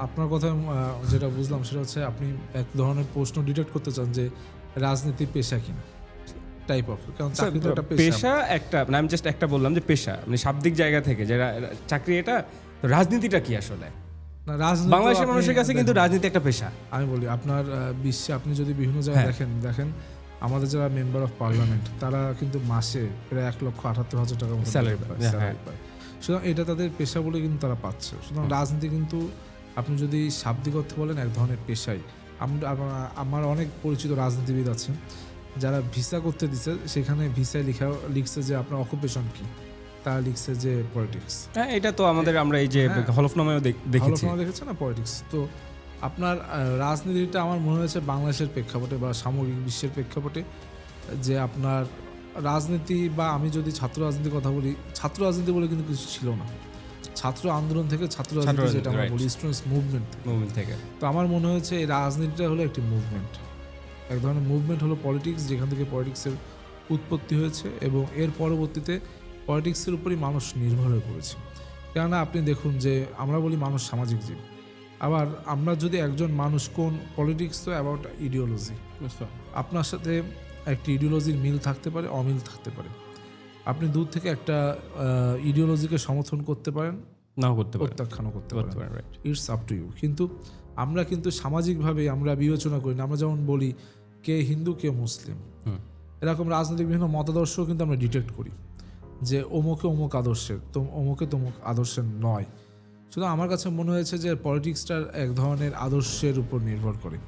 আপনার কথায় যেটা বুঝলাম সেটা হচ্ছে আপনি এক ধরনের প্রশ্ন ডিটেক্ট করতে চান যে রাজনীতি পেশা কিনা টাইপ অফ, কারণ চাকরি তো একটা পেশা। পেশা একটা মানে আমি জাস্ট একটা বললাম যে পেশা মানে শাব্দিক জায়গা থেকে যে চাকরি এটা, তো রাজনীতিটা কি আসলে? না, রাজনীতি বাংলাদেশের মানুষের কাছে কিন্তু রাজনীতি একটা পেশা। আমি বলি আপনার বিশ্বে আপনি যদি বিভিন্ন জায়গায় দেখেন আমাদের যারা মেম্বার অফ পার্লামেন্ট তারা কিন্তু মাসে প্রায় 1,78,000 টাকার মতো Salary স্যালারি পায়। সুতরাং এটা তাদের পেশা বলে কিন্তু তারা পাচ্ছে। সুতরাং রাজনীতি কিন্তু আপনি যদি শাব্দিক অর্থে বলেন এক ধরনের পেশাই। আমার অনেক পরিচিত রাজনীতিবিদ আছে যারা ভিসা করতে দিচ্ছে, সেখানে ভিসায় লিখছে যে আপনার অকুপেশন কি, তারা লিখছে যে পলিটিক্স। হ্যাঁ, এটা তো আমাদের আমরা এই যে হলফনামায়ও দেখেছি। হলফনামা দেখেছে না, পলিটিক্স। তো আপনার রাজনীতিটা আমার মনে হয়েছে বাংলাদেশের প্রেক্ষাপটে বা সামগ্রিক বিশ্বের প্রেক্ষাপটে যে আপনার রাজনীতি, বা আমি যদি ছাত্র রাজনীতির কথা বলি, ছাত্র রাজনীতি বলে কিন্তু কিছু ছিল না। ছাত্র আন্দোলন থেকে ছাত্র রাজনীতি যেটা আমরা বলি স্টুডেন্টস মুভমেন্ট থেকে। তো আমার মনে হয়েছে এই রাজনীতিটা হলো একটি মুভমেন্ট, এক ধরনের মুভমেন্ট হলো পলিটিক্স, যেখান থেকে পলিটিক্সের উৎপত্তি হয়েছে এবং এর পরবর্তীতে পলিটিক্সের উপরই মানুষ নির্ভর হয়ে পড়েছে। কেননা আপনি দেখুন যে আমরা বলি মানুষ সামাজিক জীব, আবার আমরা যদি একজন মানুষ কোন পলিটিক্স তো অ্যাবাউট ইডিওলজি, আপনার সাথে একটি ইডিওলজির মিল থাকতে পারে, অমিল থাকতে পারে। আপনি দূর থেকে একটা ইডিওলজিকে সমর্থন করতে পারেন, নাও করতে পারেন, প্রত্যাখ্যানও করতে পারেন, right. It's up to you. কিন্তু আমরা কিন্তু সামাজিকভাবে আমরা বিবেচনা করি না। আমরা যেমন বলি কে হিন্দু কে মুসলিম, এরকম রাজনৈতিক বিভিন্ন মতাদর্শ কিন্তু আমরা ডিটেক্ট করি যে অমুকে অমুক আদর্শের, তো অমুকে তমুক আদর্শের নয়। শুধু আমার কাছে মনে হয়েছে যে পলিটিক্সটার এক ধরনের আদর্শের উপর নির্ভর করে।